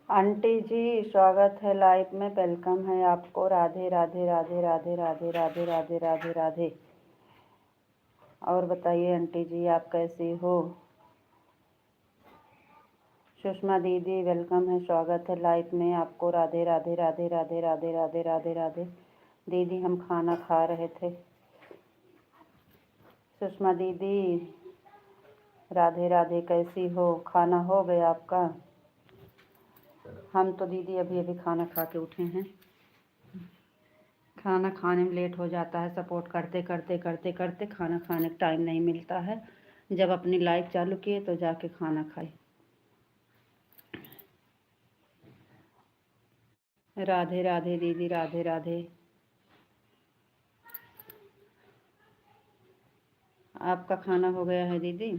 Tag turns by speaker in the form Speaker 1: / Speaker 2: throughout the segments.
Speaker 1: Aunty जी स्वागत है live में, वेलकम है आपको। राधे राधे राधे राधे राधे राधे राधे राधे राधे। और बताइए आंटी जी आप कैसी हो। सुषमा दीदी वेलकम है, स्वागत है लाइव में आपको। राधे राधे राधे राधे राधे राधे राधे राधे। दीदी हम खाना खा रहे थे। सुषमा दीदी राधे राधे, कैसी हो? खाना हो गया आपका? हम तो दीदी अभी अभी खाना खा के उठे हैं। खाना खाने में लेट हो जाता है, सपोर्ट करते करते करते करते खाना खाने का टाइम नहीं मिलता है। जब अपनी लाइफ चालू किए तो जाके खाना खाए। राधे राधे दीदी, राधे राधे। आपका खाना हो गया है दीदी?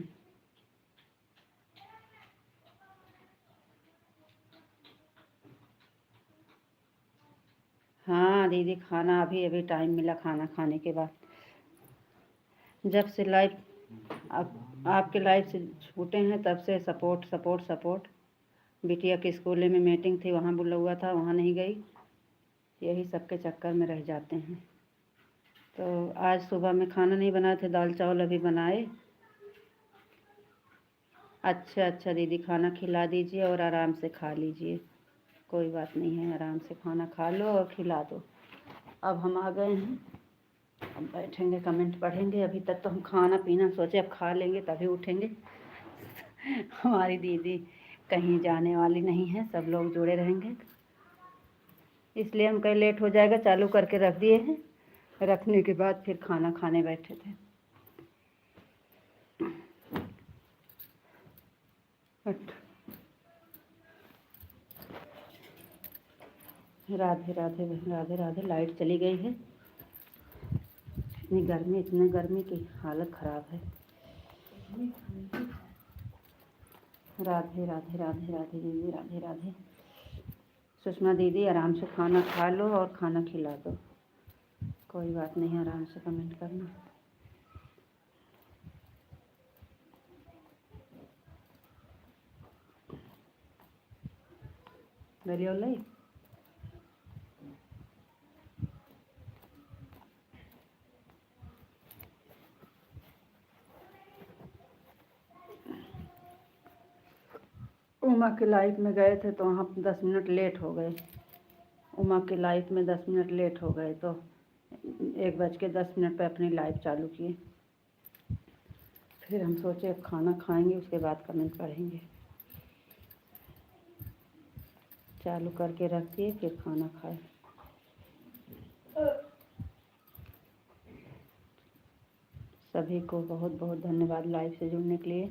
Speaker 1: हाँ दीदी, खाना अभी अभी टाइम मिला खाना खाने के बाद। जब से लाइफ आपके लाइफ से छूटे हैं तब से सपोर्ट सपोर्ट सपोर्ट। बिटिया के स्कूल में मीटिंग थी, वहाँ बुला हुआ था, वहाँ नहीं गई। यही सबके चक्कर में रह जाते हैं। तो आज सुबह में खाना नहीं बनाए थे, दाल चावल अभी बनाए। अच्छा अच्छा दीदी, खाना खिला दीजिए और आराम से खा लीजिए। कोई बात नहीं है, आराम से खाना खा लो और खिला दो। अब हम आ गए हैं, अब बैठेंगे कमेंट पढ़ेंगे। अभी तक तो हम खाना पीना सोचे अब खा लेंगे तभी उठेंगे। हमारी दीदी कहीं जाने वाली नहीं है, सब लोग जुड़े रहेंगे, इसलिए हम कहीं लेट हो जाएगा चालू करके रख दिए हैं। रखने के बाद फिर खाना खाने बैठे थे। राधे राधे राधे राधे। लाइट चली गई है। इतनी गर्मी की हालत ख़राब है। राधे राधे राधे राधे दीदी, राधे राधे। सुषमा दीदी आराम से खाना खा लो और खाना खिला दो। कोई बात नहीं, आराम से कमेंट करना। गलियोलाई उमा के लाइफ में गए थे तो वहाँ 10 मिनट लेट हो गए। उमा के लाइफ में 10 मिनट लेट हो गए तो 1:10 पे अपनी लाइफ चालू किए। फिर हम सोचे अब खाना खाएंगे उसके बाद कमेंट पढ़ेंगे। चालू करके रख दिए, फिर खाना खाए। सभी को बहुत बहुत धन्यवाद लाइव से जुड़ने के लिए।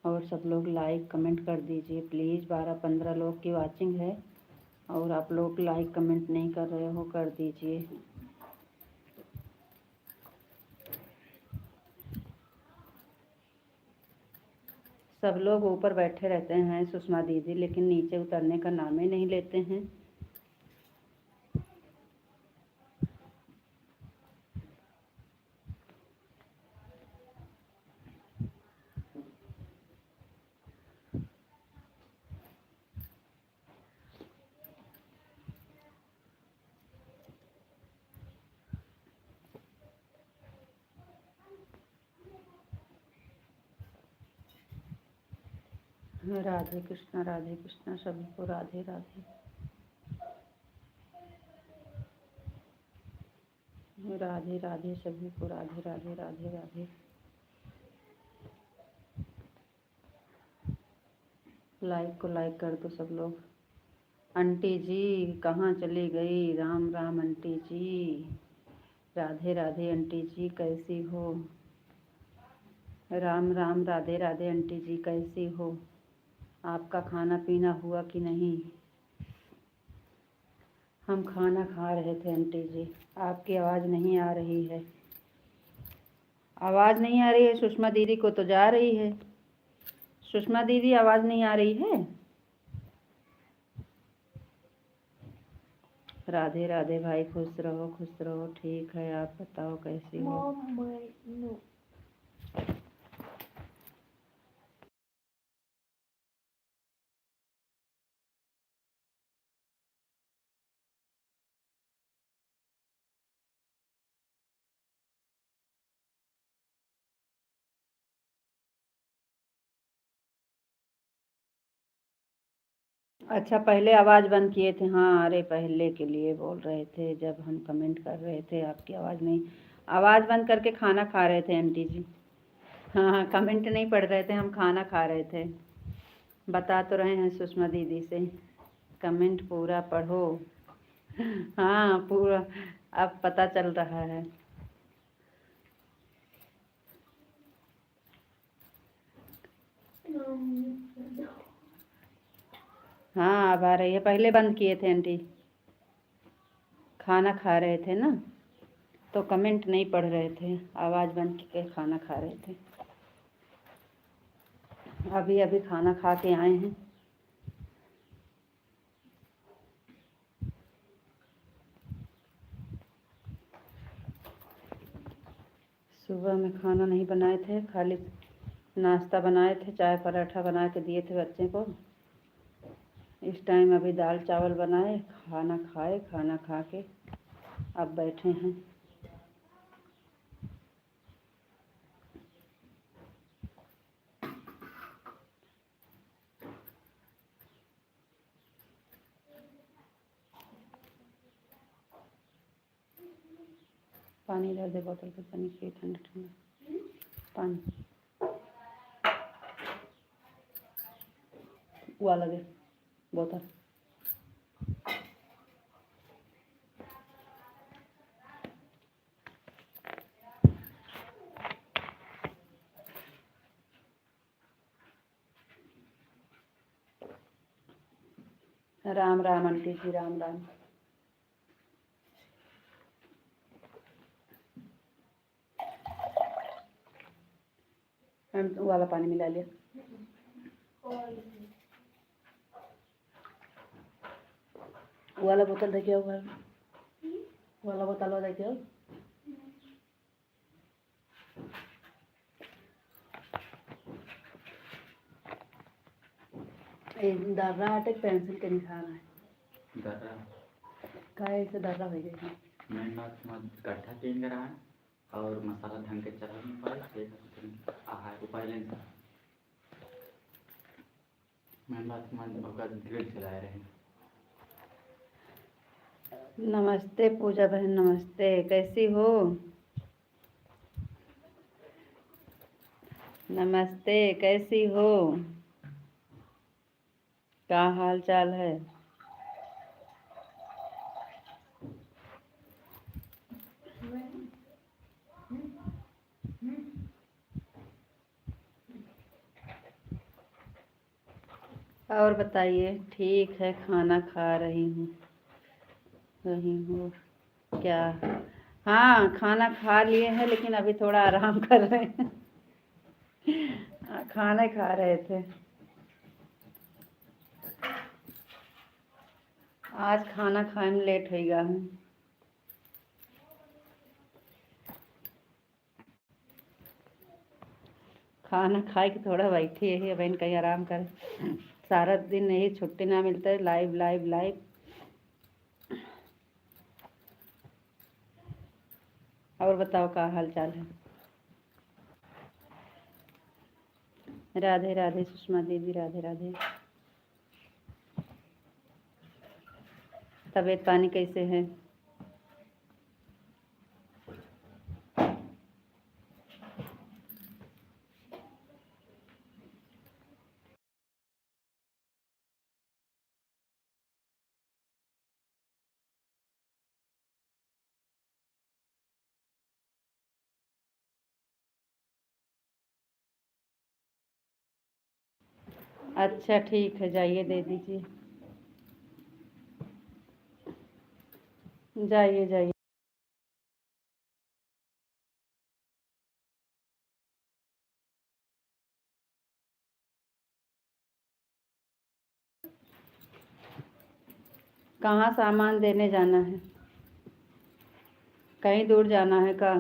Speaker 1: और सब लोग लाइक कमेंट कर दीजिए प्लीज़। 12-15 लोग की वाचिंग है और आप लोग लाइक कमेंट नहीं कर रहे हो, कर दीजिए। सब लोग ऊपर बैठे रहते हैं सुषमा दीदी, लेकिन नीचे उतरने का नाम ही नहीं लेते हैं। राधे कृष्णा सभी को राधे राधे। राधे राधे सभी को राधे राधे राधे राधे। लाइक को लाइक कर दो सब लोग। आंटी जी कहाँ चली गई? राम राम आंटी जी। राधे राधे आंटी जी, कैसी हो? राम राम राधे राधे आंटी जी, कैसी हो? आपका खाना पीना हुआ कि नहीं? हम खाना खा रहे थे आंटी जी। आपकी आवाज़ नहीं आ रही है। आवाज़ नहीं आ रही है? सुषमा दीदी को तो जा रही है। सुषमा दीदी आवाज़ नहीं आ रही है? राधे राधे भाई, खुश रहो। ठीक है, आप बताओ कैसी हो? अच्छा, पहले आवाज़ बंद किए थे। हाँ, अरे पहले के लिए बोल रहे थे, जब हम कमेंट कर रहे थे आपकी आवाज़ नहीं, आवाज़ बंद करके खाना खा रहे थे आंटी जी। हाँ हाँ, कमेंट नहीं पढ़ रहे थे, हम खाना खा रहे थे। बता तो रहे हैं सुषमा दीदी से, कमेंट पूरा पढ़ो। हाँ पूरा, अब पता चल रहा है। हाँ अब आ रही है, पहले बंद किए थे आंटी, खाना खा रहे थे ना, तो कमेंट नहीं पढ़ रहे थे, आवाज़ बंद करके खाना खा रहे थे। अभी अभी खाना खा के आए हैं। सुबह में खाना नहीं बनाए थे, खाली नाश्ता बनाए थे, चाय पराठा बना के दिए थे बच्चे को। इस टाइम अभी दाल चावल बनाए, खाना खाए, खाना खा के अब बैठे हैं। पानी इधर दे, बोतल पे पानी पिए, ठंडा ठंडा पानी वाला दे बोतल। राम राम आंटी जी, राम राम। हम वाला पानी मिला लिया, वाला बोतल देखे हो, वाला बोतल देखे हो। दर्रा आटे पेंसिल के निखाना है,
Speaker 2: दर्रा
Speaker 1: काहे से दर्रा हो गई।
Speaker 2: मैं बात गड्ढा क्लीन करा है और मसाला ढंग के चला नहीं पाए, आहार उपाय लेना। मैं बात भगत ग्रिल चला रहे हैं।
Speaker 1: नमस्ते पूजा बहन, नमस्ते, कैसी हो। नमस्ते, कैसी हो, क्या हाल चाल है। और बताइए। ठीक है, खाना खा रही हूँ क्या। हाँ खाना खा लिए हैं, लेकिन अभी थोड़ा आराम कर रहे हैं। खाना खा रहे थे, आज खाना खाए में लेट हो गया है। खाना खाए के थोड़ा बैठी है, बहन कहीं आराम कर, सारा दिन यही छुट्टी ना मिलता है, लाइव लाइव लाइव। और बताओ क्या हाल चाल है। राधे राधे सुषमा दीदी, राधे राधे। तबीयत पानी कैसे है। अच्छा ठीक है, जाइए दे दीजिए, जाइए जाइए। कहाँ सामान देने जाना है, कहीं दूर जाना है का।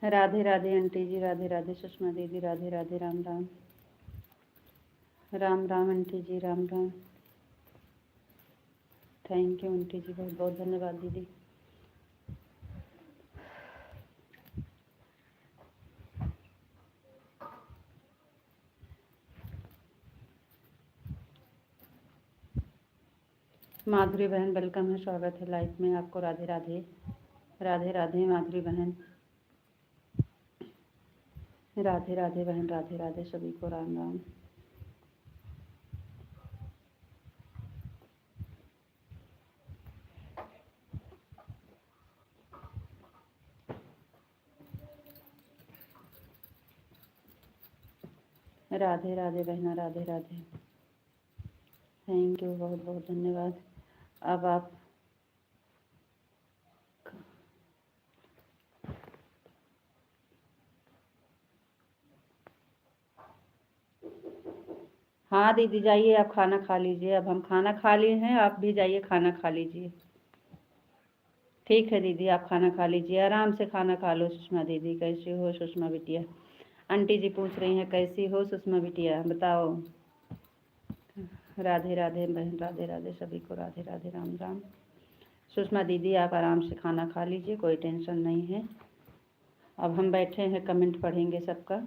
Speaker 1: राधे राधे आंटी जी, राधे राधे सुषमा दीदी, Radhe Radhe, Ram Ram. Ram Ram aunty ji, Ram Ram. Thank you aunty ji, बहुत बहुत धन्यवाद दीदी। माधुरी बहन वेलकम है, स्वागत है लाइफ में आपको। राधे राधे, राधे राधे माधुरी बहन, राधे राधे बहन, राधे राधे सभी को, राम राम। राधे राधे बहना, राधे राधे, थैंक यू, बहुत बहुत धन्यवाद। अब आप हाँ दीदी जाइए, आप खाना खा लीजिए। अब हम खाना खा लिए हैं, आप भी जाइए खाना खा लीजिए। ठीक है दीदी, आप खाना खा लीजिए, आराम से खाना खा लो। सुषमा दीदी कैसी हो? सुषमा बिटिया आंटी जी पूछ रही हैं कैसी हो सुषमा बिटिया, बताओ। राधे राधे बहन, राधे राधे सभी को, राधे राधे, राम राम। सुषमा दीदी आप आराम से खाना खा लीजिए, कोई टेंशन नहीं है। अब हम बैठे हैं, कमेंट पढ़ेंगे सबका।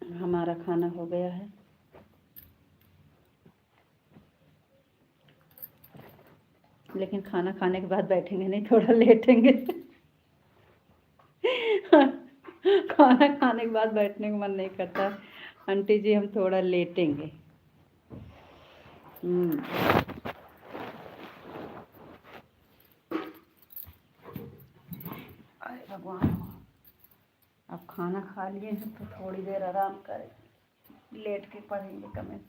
Speaker 1: हमारा खाना हो गया है। लेकिन खाना खाने के बाद बैठेंगे नहीं, थोड़ा लेटेंगे। खाना खाने के बाद बैठने का मन नहीं करता आंटी जी, हम थोड़ा लेटेंगे। अरे भगवान, अब खाना खा लिए हैं तो थोड़ी देर आराम करें, लेट के पढ़ेंगे कमेंट।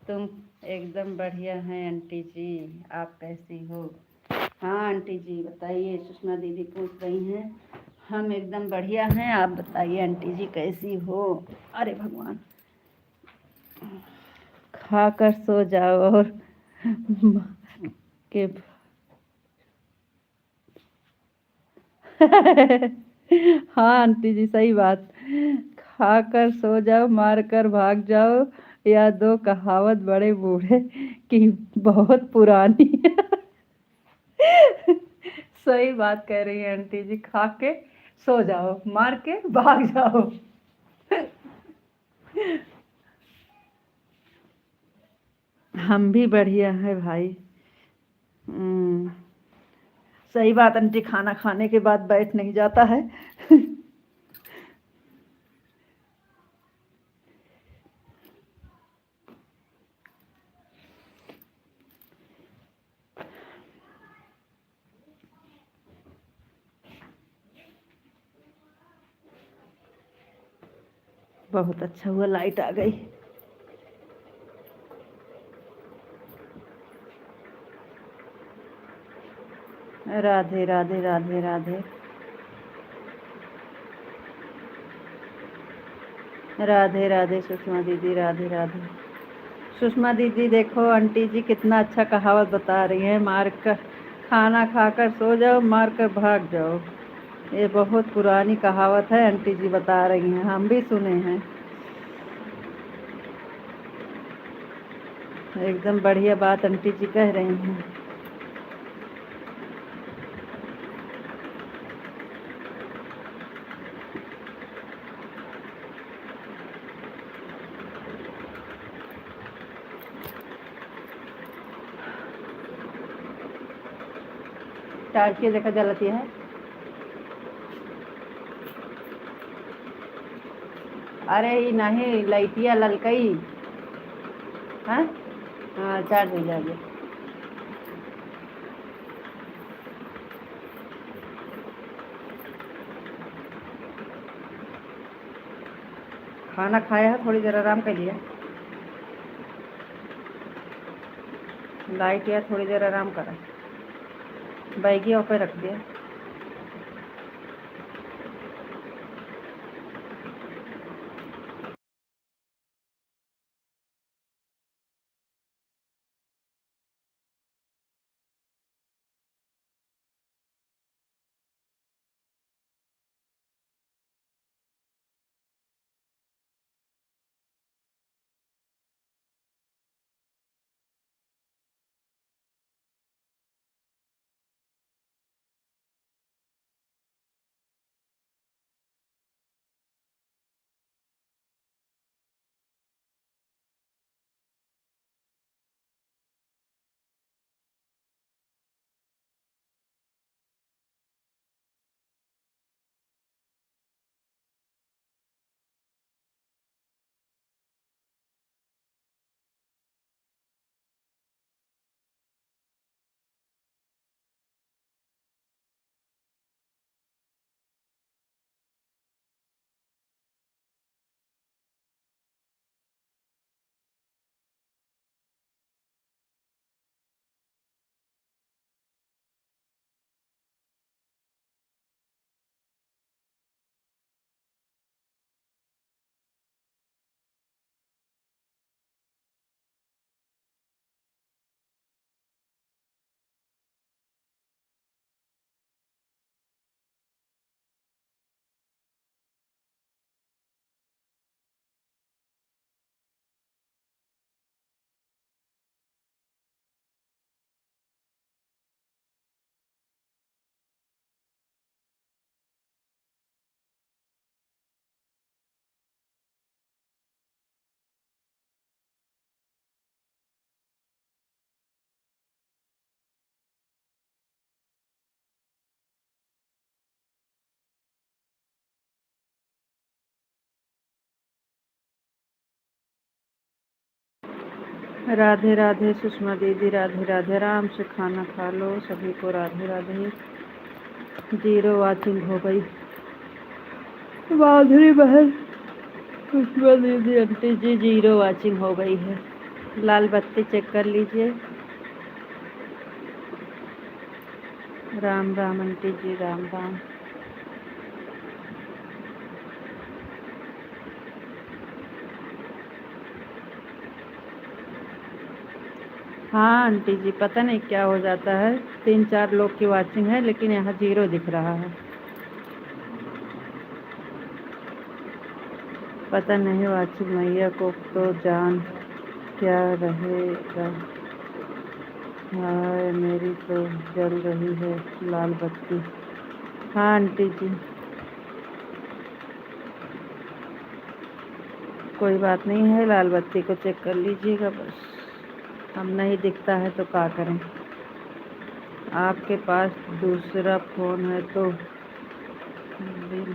Speaker 1: तुम एकदम बढ़िया हैं आंटी जी, आप कैसी हो? हाँ आंटी जी बताइए, सुषमा दीदी पूछ रही हैं। हम एकदम बढ़िया हैं, आप बताइए आंटी जी कैसी हो? अरे भगवान, खाकर सो जाओ और के हाँ आंटी जी सही बात, खाकर सो जाओ मार कर भाग जाओ, या दो कहावत बड़े बूढ़े की बहुत पुरानी है। सही बात कह रही है आंटी जी, खा के सो जाओ मार के भाग जाओ। हम भी बढ़िया है भाई। सही बात आंटी, खाना खाने के बाद बैठ नहीं जाता है। बहुत अच्छा हुआ लाइट आ गई। राधे राधे, राधे राधे, राधे राधे सुषमा दीदी, राधे राधे। सुषमा दीदी देखो आंटी जी कितना अच्छा कहावत बता रही हैं, मार कर खाना खाकर सो जाओ मार कर भाग जाओ। ये बहुत पुरानी कहावत है, आंटी जी बता रही हैं, हम भी सुने हैं। एकदम बढ़िया बात आंटी जी कह रही हैं। टार्च देखा जलती है। अरे ये नहीं लाइटिया ललकई। हाँ हाँ, चार्ज हो जाएगी। खाना खाया है, थोड़ी देर आराम कर लिया, लाइट या थोड़ी देर आराम करा, बैगी पे रख दिया। राधे राधे सुषमा दीदी, राधे राधे। आराम से खाना खा लो, सभी को राधे राधे। 0 वॉचिंग हो गई। माधुरी बहन, सुषमा दीदी, आंटी जी, 0 वॉचिंग हो गई है। लाल बत्ती चेक कर लीजिए। राम राम आंटी जी, राम राम। हाँ आंटी जी, पता नहीं क्या हो जाता है, 3-4 लोग की वॉचिंग है लेकिन यहाँ 0 दिख रहा है। पता नहीं वॉचिंग मैया को तो जान क्या रहेगा। हाय मेरी तो जल रही है लाल बत्ती। हाँ आंटी जी, कोई बात नहीं है, लाल बत्ती को चेक कर लीजिएगा बस। अब नहीं दिखता है तो क्या करें। आपके पास दूसरा फ़ोन है तो बिल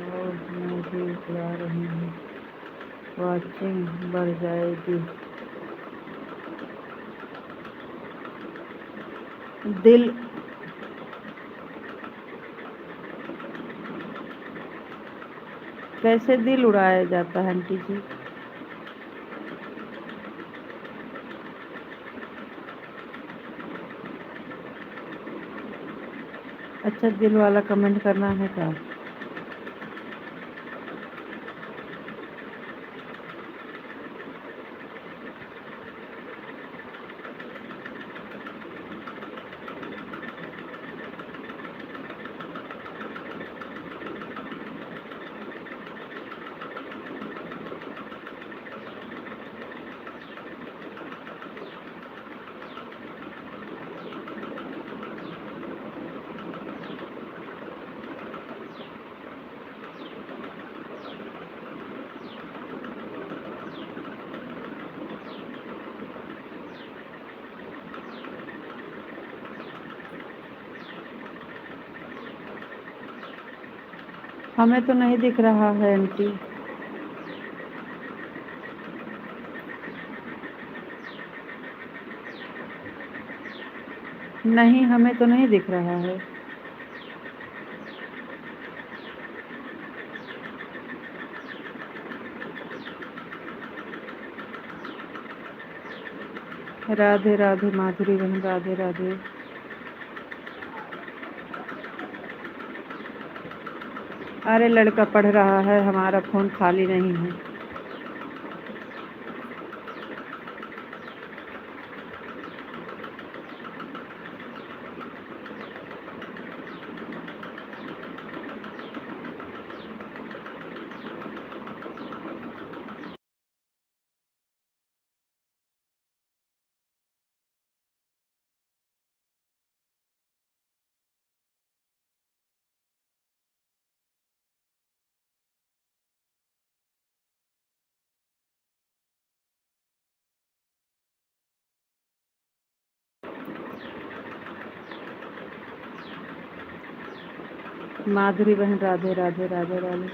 Speaker 1: और मैं भी ला रही हूँ, वॉचिंग बढ़ जाएगी। दिल कैसे दिल उड़ाया जाता है आंटी जी? अच्छा, दिल वाला कमेंट करना है क्या? हमें तो नहीं दिख रहा है आंटी। नहीं, हमें तो नहीं दिख रहा है। राधे राधे माधुरी बहन, राधे राधे। अरे लड़का पढ़ रहा है, हमारा फ़ोन खाली नहीं है। माधुरी बहन, राधे राधे, राधे राधे।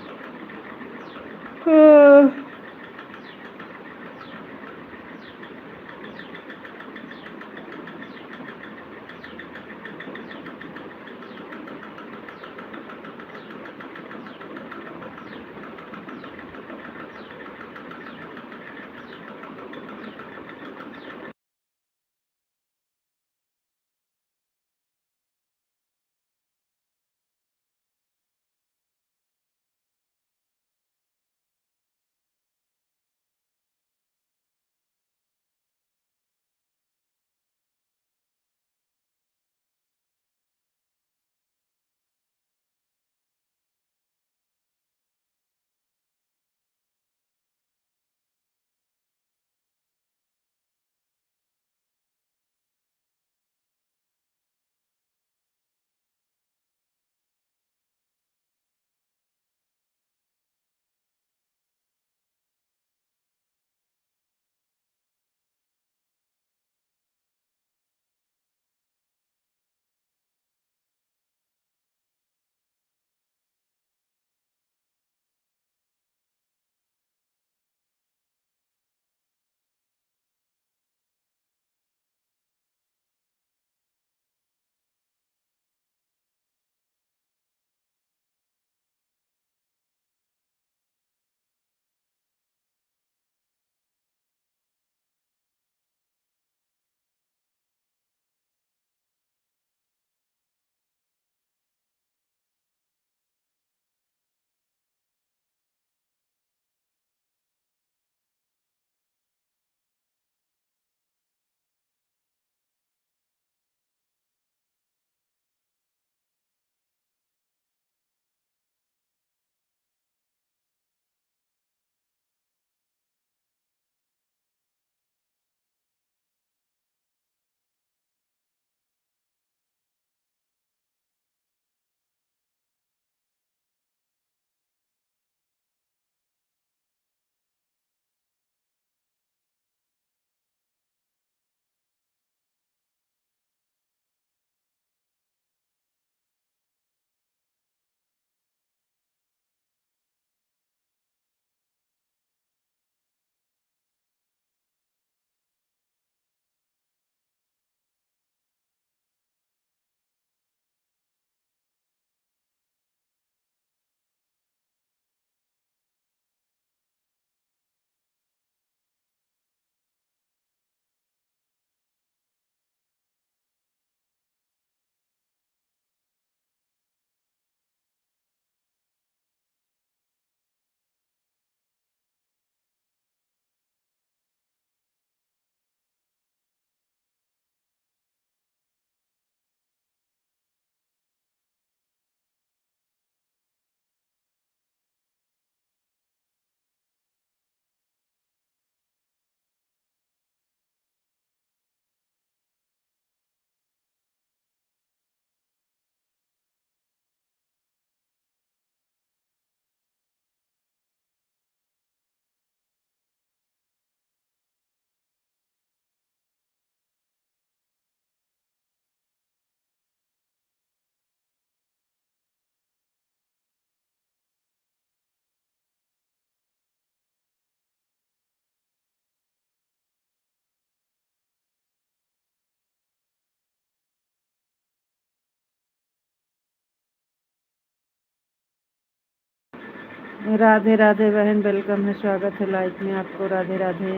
Speaker 1: राधे राधे बहन, वेलकम है, स्वागत है लाइक में आपको। राधे राधे।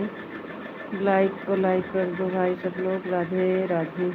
Speaker 1: लाइक को लाइक कर दो भाई सब लोग। राधे राधे।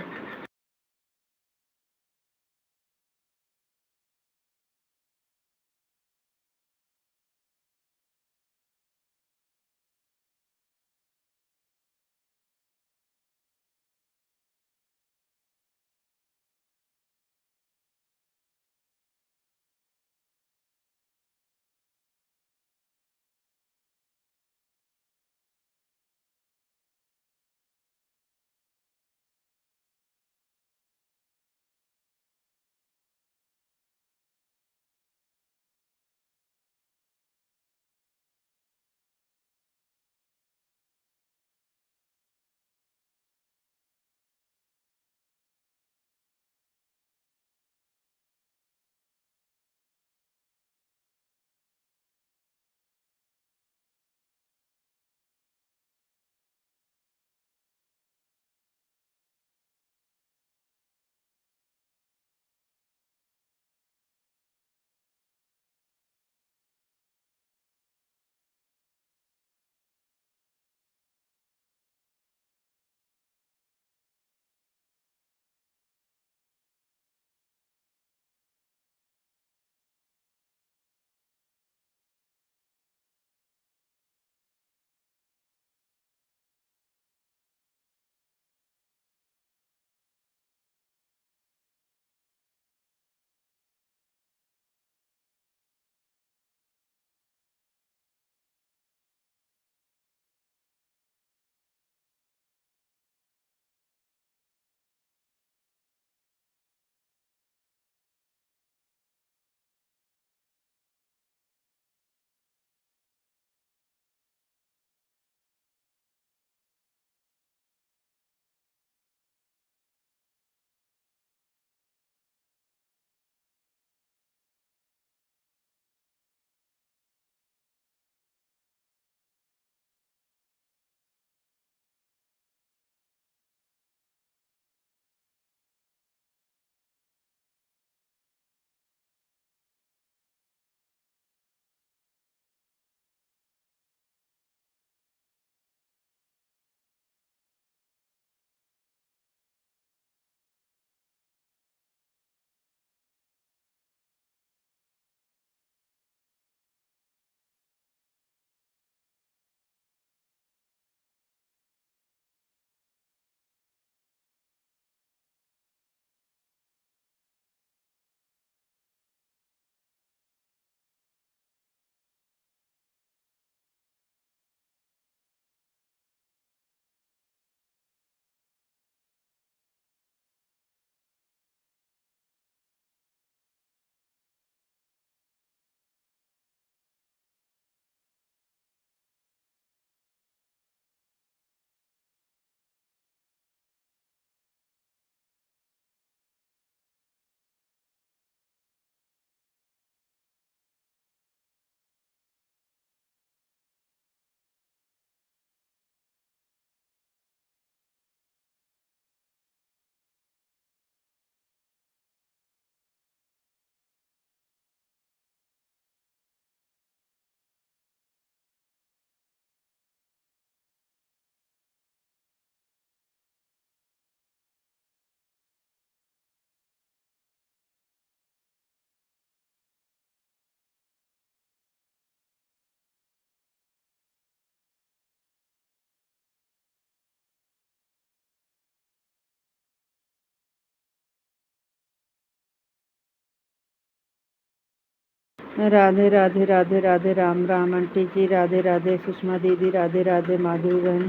Speaker 1: राधे राधे। राधे राधे। राम राम आंटी जी। राधे राधे। सुषमा दीदी राधे राधे। माधुरी बहन,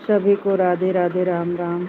Speaker 1: सभी को राधे राधे। राम राम।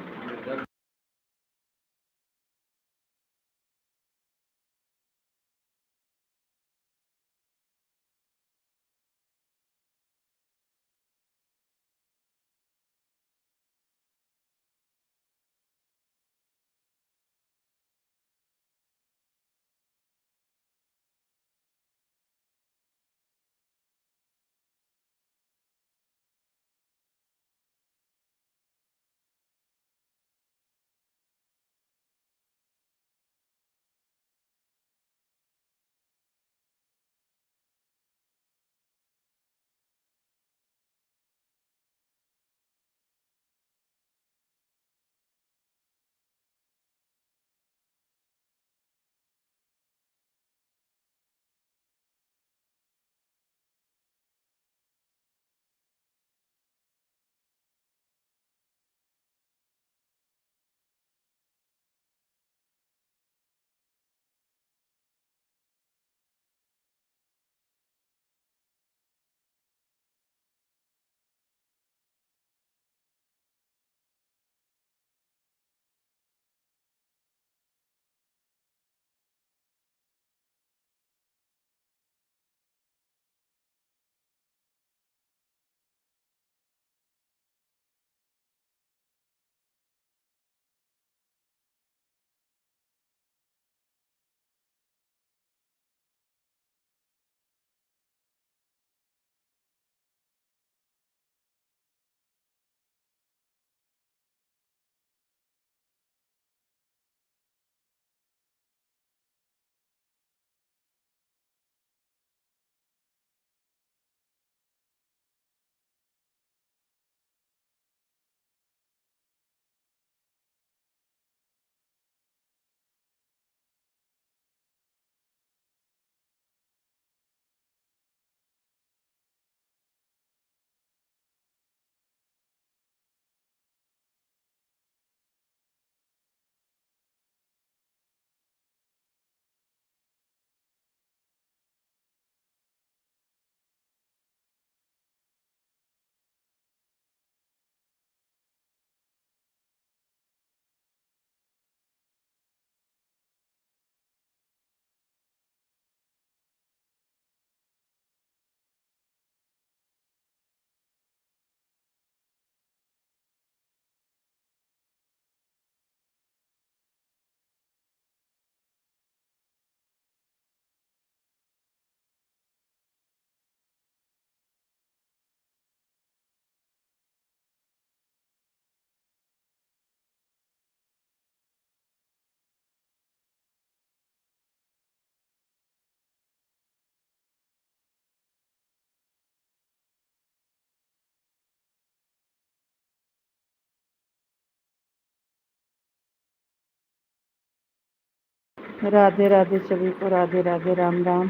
Speaker 1: राधे राधे सभी को, राधे राधे, राम राम।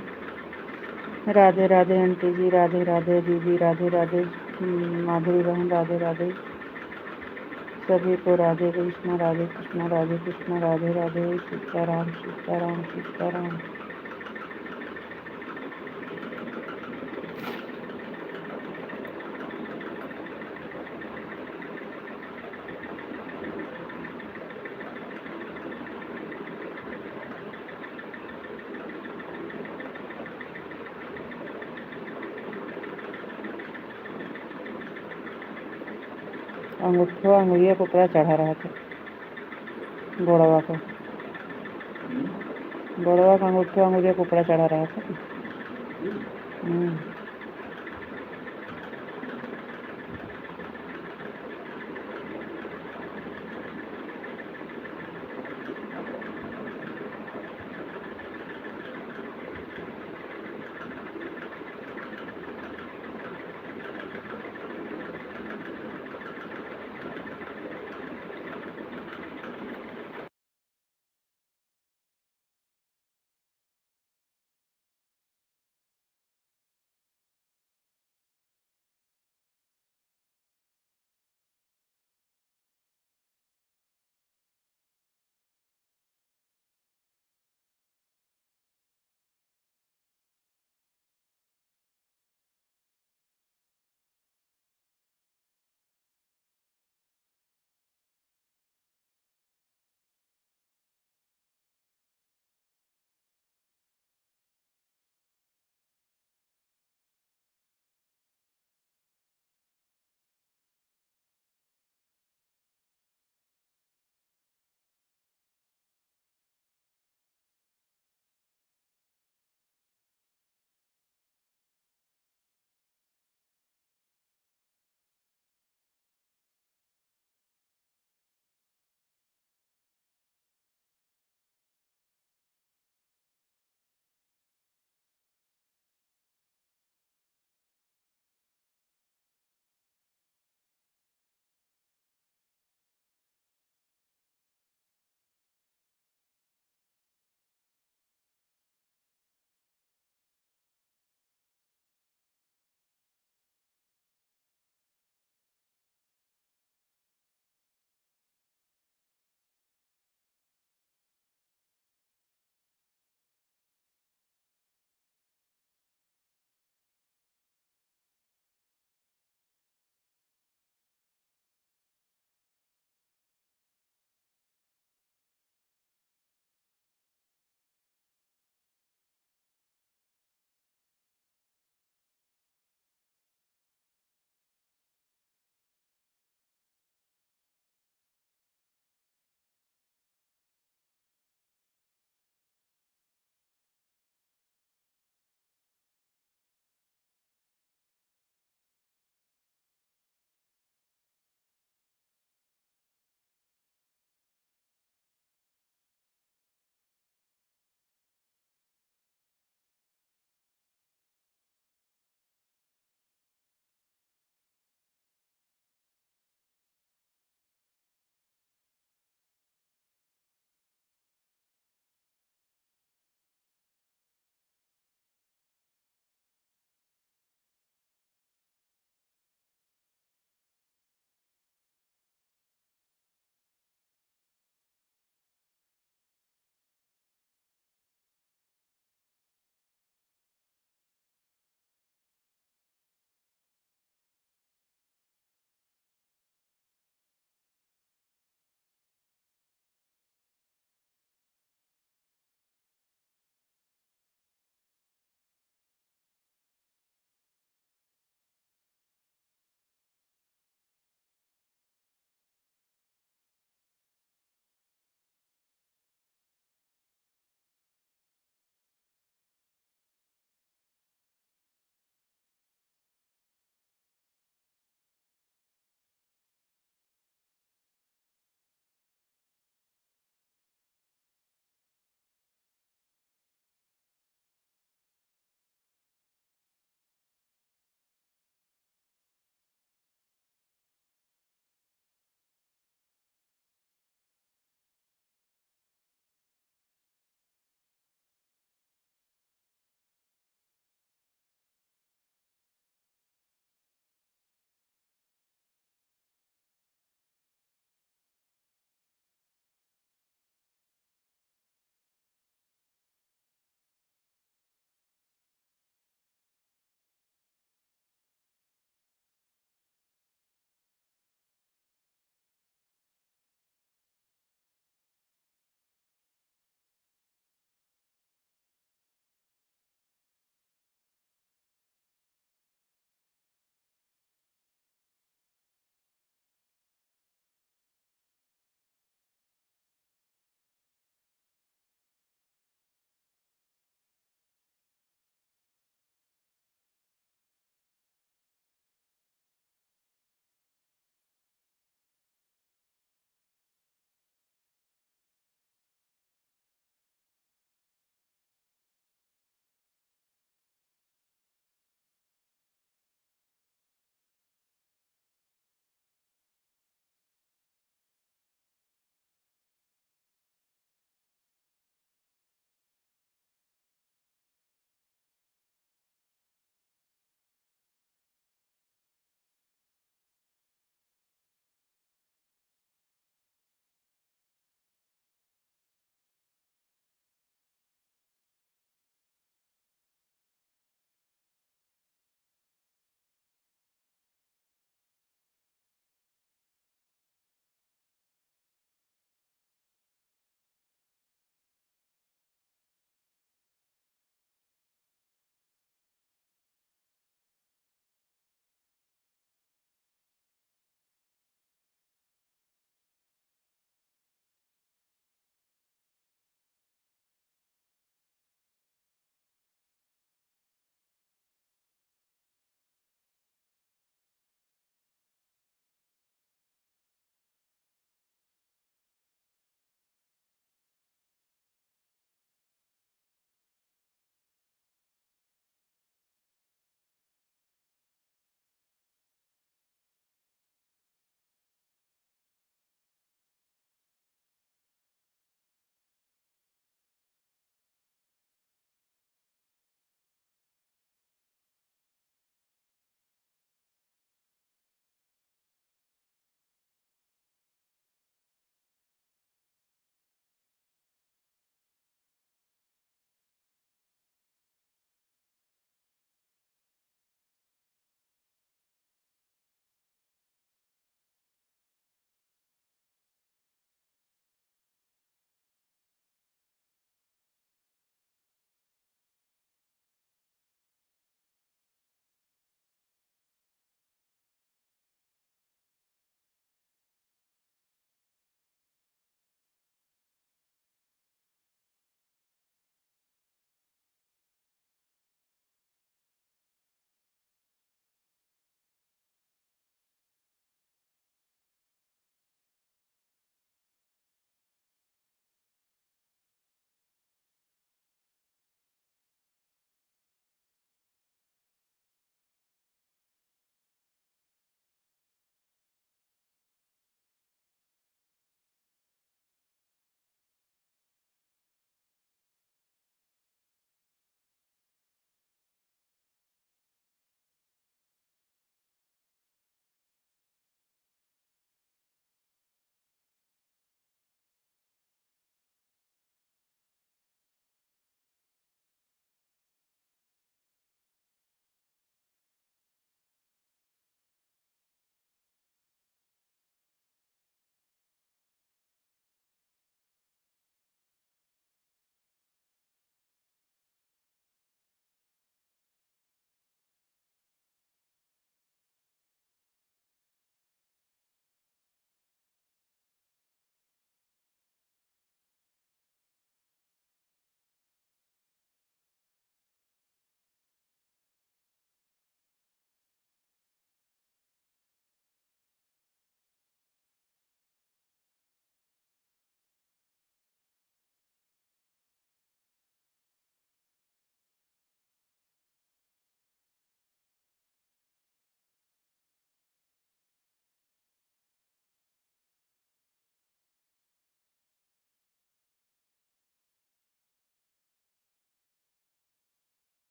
Speaker 1: राधे राधे आंटी जी, राधे राधे दीदी, राधे राधे माधुरी बहन, राधे राधे सभी को, राधे कृष्णा, राधे कृष्णा, राधे कृष्णा, राधे राधे, सीताराम सीताराम सीताराम। अंगूठा अंगुलिया को पूरा चढ़ा रहा था, गोड़वा को, गोड़वा का अंगूठा अंगुलिया को पूरा चढ़ा रहा था।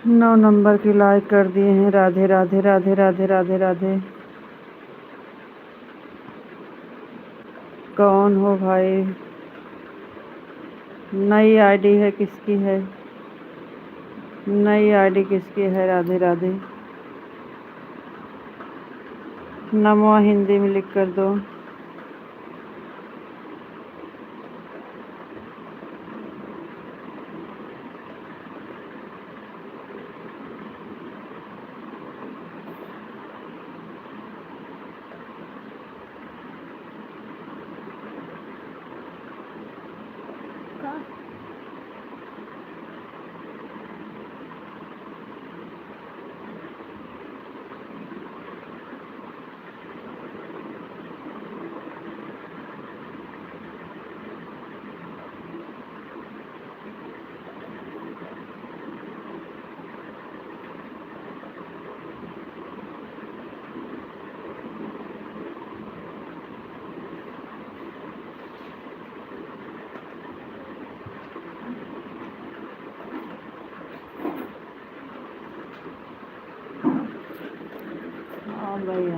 Speaker 1: 9 नंबर की लाइक कर दिए हैं। राधे राधे राधे राधे राधे राधे। कौन हो भाई? नई आईडी है, किसकी है? नई आईडी किसकी है? राधे राधे। नमो हिंदी में लिख कर दो। हाँ भाई।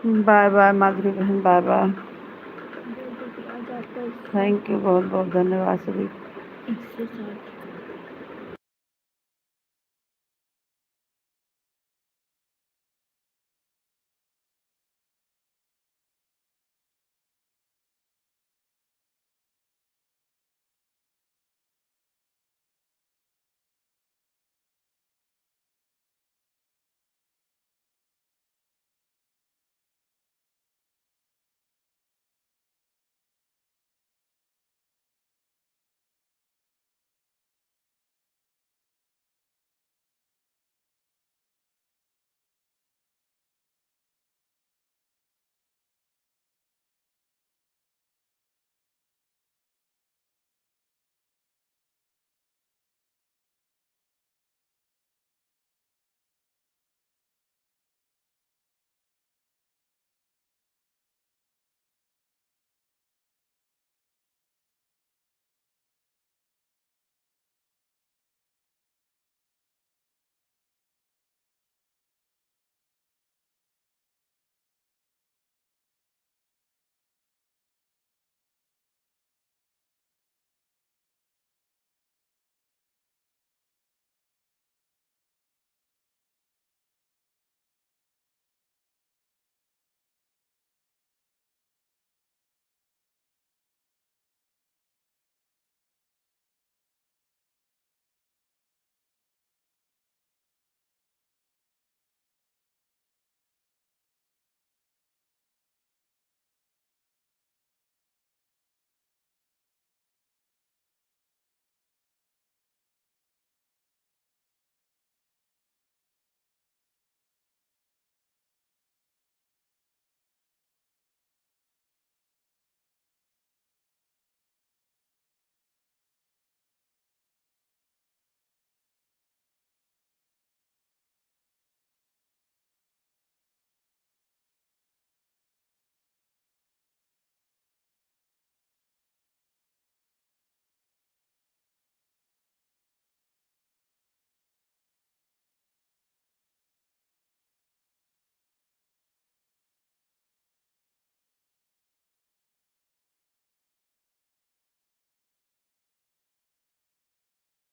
Speaker 1: बाय बाय माधुरी बहन, बाय बाय।
Speaker 3: आज आपका
Speaker 1: थैंक यू, बहुत बहुत धन्यवाद सभी।
Speaker 3: इससे